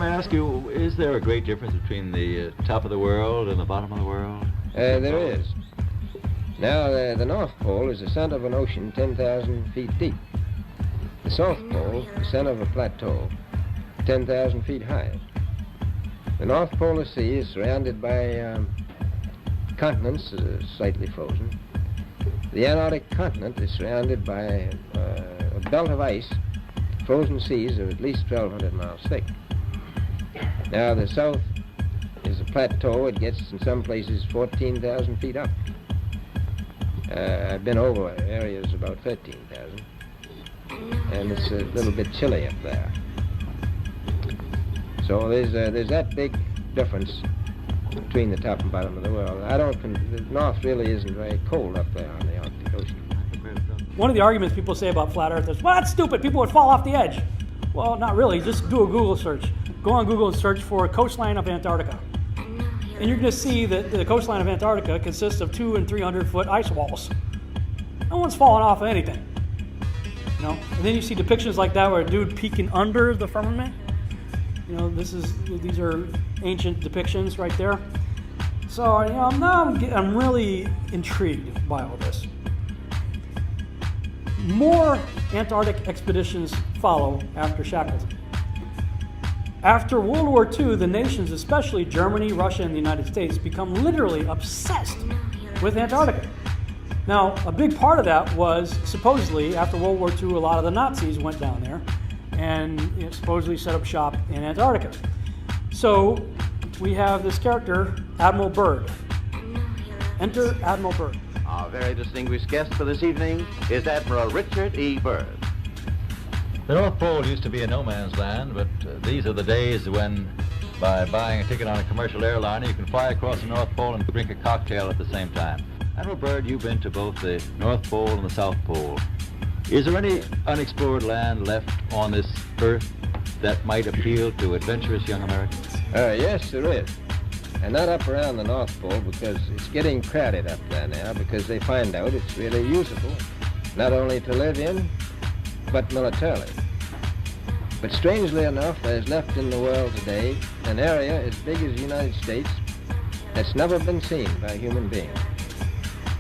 may I ask you, is there a great difference between the top of the world and the bottom of the world? There is. Now, the North Pole is the center of an ocean 10,000 feet deep. The South Pole, the center of a plateau 10,000 feet high. The North Polar Sea is surrounded by continents slightly frozen. The Antarctic continent is surrounded by a belt of ice, frozen seas of at least 1,200 miles thick. Now, the South is a plateau. It gets, in some places, 14,000 feet up. I've been over areas about 13,000, and it's a little bit chilly up there. So there's that big difference between the top and bottom of the world. The North really isn't very cold up there on the Arctic Ocean. One of the arguments people say about flat Earth is, well, that's stupid, people would fall off the edge. Well, not really, just do a Google search. Go on Google and search for coastline of Antarctica. And you're going to see that the coastline of Antarctica consists of 200 and 300 foot ice walls. No one's falling off of anything. You know? And then you see depictions like that where a dude peeking under the firmament. You know, these are ancient depictions right there. So, you know, I'm really intrigued by all this. More Antarctic expeditions follow after Shackleton. After World War II, the nations, especially Germany, Russia, and the United States, become literally obsessed with Antarctica. Now, a big part of that was supposedly after World War II, a lot of the Nazis went down there and supposedly set up shop in Antarctica. So we have this character, Admiral Byrd. Enter Admiral Byrd. Our very distinguished guest for this evening is Admiral Richard E. Byrd. The North Pole used to be a no man's land, but these are the days when, by buying a ticket on a commercial airliner, you can fly across the North Pole and drink a cocktail at the same time. Admiral Byrd, you've been to both the North Pole and the South Pole. Is there any unexplored land left on this Earth that might appeal to adventurous young Americans? Yes, there is. And not up around the North Pole, because it's getting crowded up there now, because they find out it's really usable, not only to live in, but militarily. But strangely enough, there's left in the world today an area as big as the United States that's never been seen by a human being.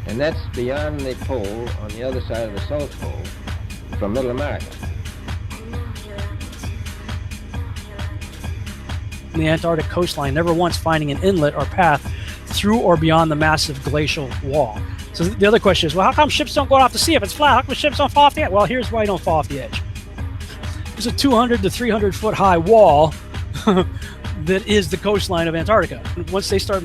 And that's beyond the pole on the other side of the South Pole from Middle America. The Antarctic coastline, never once finding an inlet or path through or beyond the massive glacial wall. So the other question is, well, how come ships don't go off the sea if it's flat? How come ships don't fall off the edge? Well, here's why you don't fall off the edge. There's a 200 to 300 foot high wall that is the coastline of Antarctica. Once they start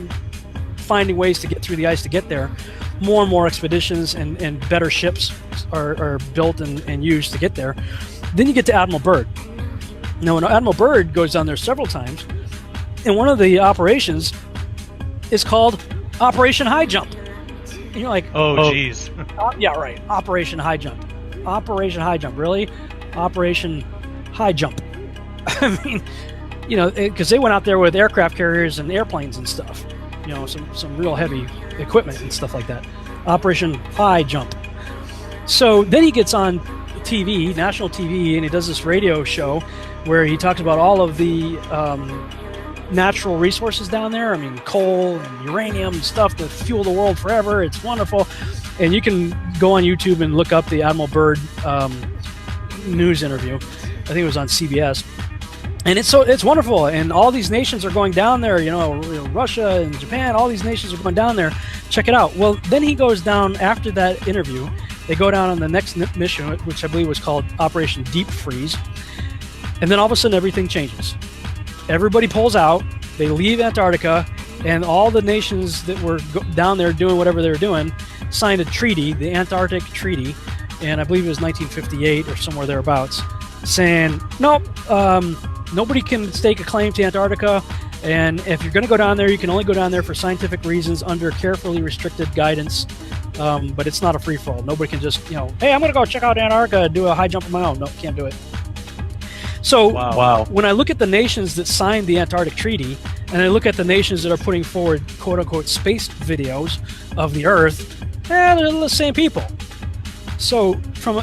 finding ways to get through the ice to get there, more and more expeditions and better ships are built and used to get there. Then you get to Admiral Byrd. Now, Admiral Byrd goes down there several times, and one of the operations is called Operation High Jump. And you're like, oh, geez. Yeah, right. Operation High Jump. Operation High Jump. Really? Operation High Jump. I mean, you know, because they went out there with aircraft carriers and airplanes and stuff. You know, some real heavy equipment and stuff like that. Operation High Jump. So then he gets on TV, national TV, and he does this radio show where he talks about all of the natural resources down there. I mean, coal and uranium and stuff to fuel the world forever. It's wonderful. And you can go on YouTube and look up the Admiral Byrd news interview. I think it was on CBS. And it's wonderful. And all these nations are going down there, you know, Russia and Japan, all these nations are going down there. Check it out. Well, then he goes down after that interview. They go down on the next mission, which I believe was called Operation Deep Freeze. And then all of a sudden, everything changes. Everybody pulls out. They leave Antarctica, and all the nations that were down there doing whatever they were doing signed a treaty, the Antarctic Treaty, and I believe it was 1958 or somewhere thereabouts, saying, nope, nobody can stake a claim to Antarctica, and if you're going to go down there, you can only go down there for scientific reasons under carefully restricted guidance, but it's not a free-for-all. Nobody can just, you know, hey, I'm going to go check out Antarctica and do a high jump of my own. No, can't do it. So when I look at the nations that signed the Antarctic Treaty, and I look at the nations that are putting forward quote-unquote space videos of the Earth, they're the same people. So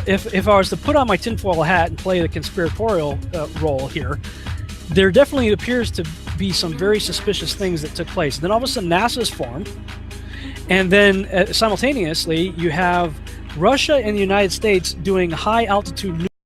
if I was to put on my tinfoil hat and play the conspiratorial role here, there definitely appears to be some very suspicious things that took place. And then all of a sudden NASA's formed, and then simultaneously you have Russia and the United States doing high altitude